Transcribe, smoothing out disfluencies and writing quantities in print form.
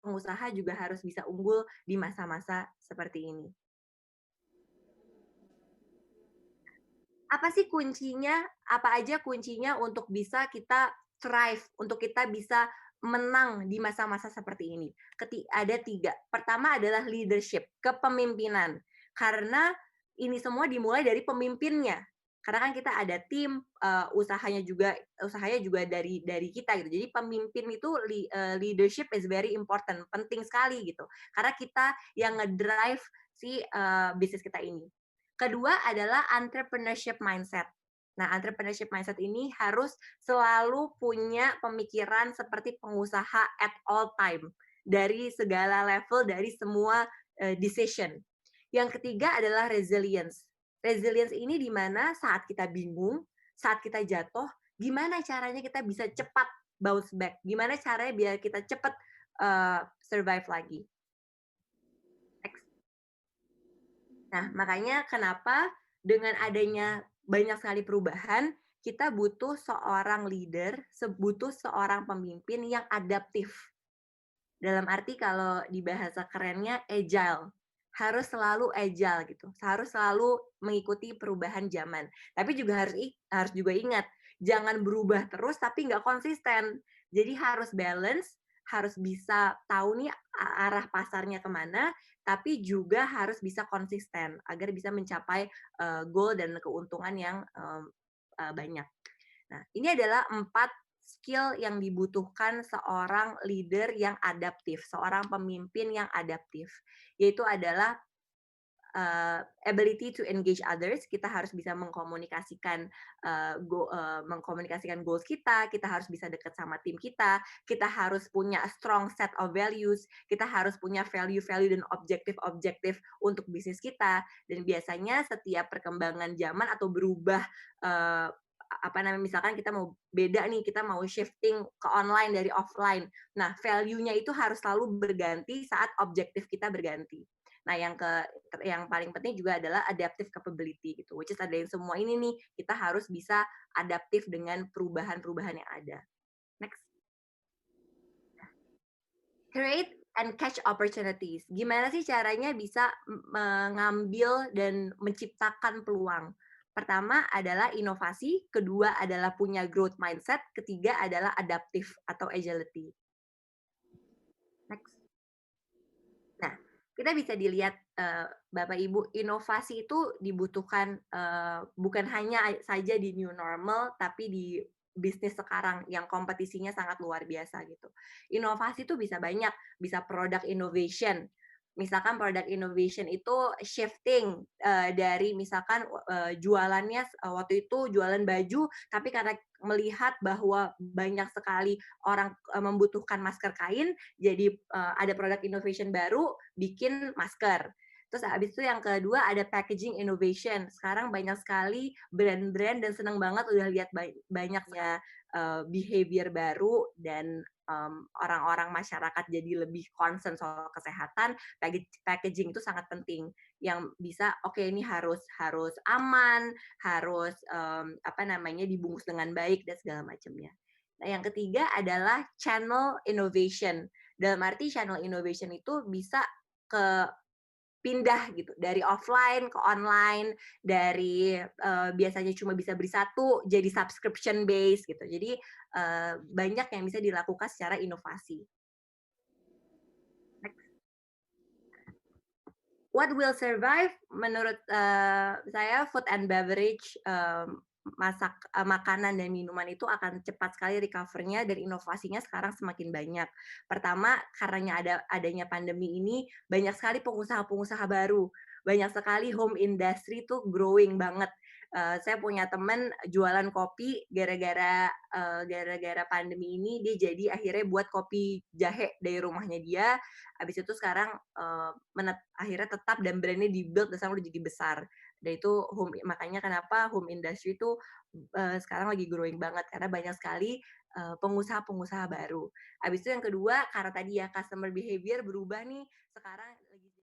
pengusaha juga harus bisa unggul di masa-masa seperti ini. Apa sih kuncinya? Apa aja kuncinya untuk bisa kita thrive, untuk kita bisa menang di masa-masa seperti ini? Ada 3. Pertama adalah leadership, kepemimpinan. Karena ini semua dimulai dari pemimpinnya. Karena kan kita ada tim, usahanya juga dari kita gitu. Jadi pemimpin itu leadership is very important, penting sekali gitu. Karena kita yang ngedrive si bisnis kita ini. Kedua adalah entrepreneurship mindset. Nah, entrepreneurship mindset ini harus selalu punya pemikiran seperti pengusaha at all time, dari segala level, dari semua decision. Yang ketiga adalah resilience. Resilience ini di mana saat kita bingung, saat kita jatuh, gimana caranya kita bisa cepat bounce back, gimana caranya biar kita cepat survive lagi. Nah, makanya kenapa dengan adanya banyak sekali perubahan, kita butuh seorang leader, butuh seorang pemimpin yang adaptif. Dalam arti kalau di bahasa kerennya agile. Harus selalu agile gitu. Harus selalu mengikuti perubahan zaman. Tapi juga harus juga ingat, jangan berubah terus tapi nggak konsisten. Jadi harus balance, harus bisa tahu nih arah pasarnya kemana, tapi juga harus bisa konsisten agar bisa mencapai goal dan keuntungan yang banyak. Nah, ini adalah 4 skill yang dibutuhkan seorang leader yang adaptif, seorang pemimpin yang adaptif, yaitu adalah ability to engage others. Kita harus bisa mengkomunikasikan goals kita harus bisa dekat sama tim kita harus punya a strong set of values, kita harus punya value-value dan objektif-objektif untuk bisnis kita. Dan biasanya setiap perkembangan zaman atau berubah misalkan kita mau beda nih, kita mau shifting ke online dari offline. Nah, value-nya itu harus selalu berganti saat objektif kita berganti. Nah, yang paling penting juga adalah adaptive capability gitu, which is ada yang semua ini nih, kita harus bisa adaptif dengan perubahan-perubahan yang ada. Next. Create and catch opportunities. Gimana sih caranya bisa mengambil dan menciptakan peluang? Pertama adalah inovasi, kedua adalah punya growth mindset, ketiga adalah adaptif atau agility. Next. Nah, kita bisa dilihat Bapak Ibu, inovasi itu dibutuhkan bukan hanya saja di new normal, tapi di bisnis sekarang yang kompetisinya sangat luar biasa gitu. Inovasi itu bisa banyak, bisa product innovation. Misalkan product innovation itu shifting dari misalkan jualannya waktu itu jualan baju, tapi karena melihat bahwa banyak sekali orang membutuhkan masker kain, jadi ada product innovation baru bikin masker. Terus habis itu yang kedua ada packaging innovation. Sekarang banyak sekali brand-brand dan senang banget udah lihat banyaknya behavior baru dan orang-orang masyarakat jadi lebih concern soal kesehatan. Packaging itu sangat penting yang bisa ini harus aman, harus dibungkus dengan baik dan segala macamnya. Nah, yang ketiga adalah channel innovation. Dalam arti channel innovation itu bisa ke pindah gitu dari offline ke online, dari biasanya cuma bisa beli satu jadi subscription base gitu. Jadi banyak yang bisa dilakukan secara inovasi. What will survive? Menurut saya food and beverage, makanan dan minuman itu akan cepat sekali recover-nya dan inovasinya sekarang semakin banyak. Pertama, karena adanya pandemi ini, banyak sekali pengusaha-pengusaha baru. Banyak sekali home industry tuh growing banget. Saya punya teman jualan kopi gara-gara pandemi ini dia jadi akhirnya buat kopi jahe dari rumahnya dia. Habis itu sekarang akhirnya tetap dan brand-nya di-build dan sekarang udah jadi besar. Dan itu makanya kenapa home industry itu sekarang lagi growing banget karena banyak sekali pengusaha-pengusaha baru. Habis itu yang kedua karena tadi ya customer behavior berubah nih sekarang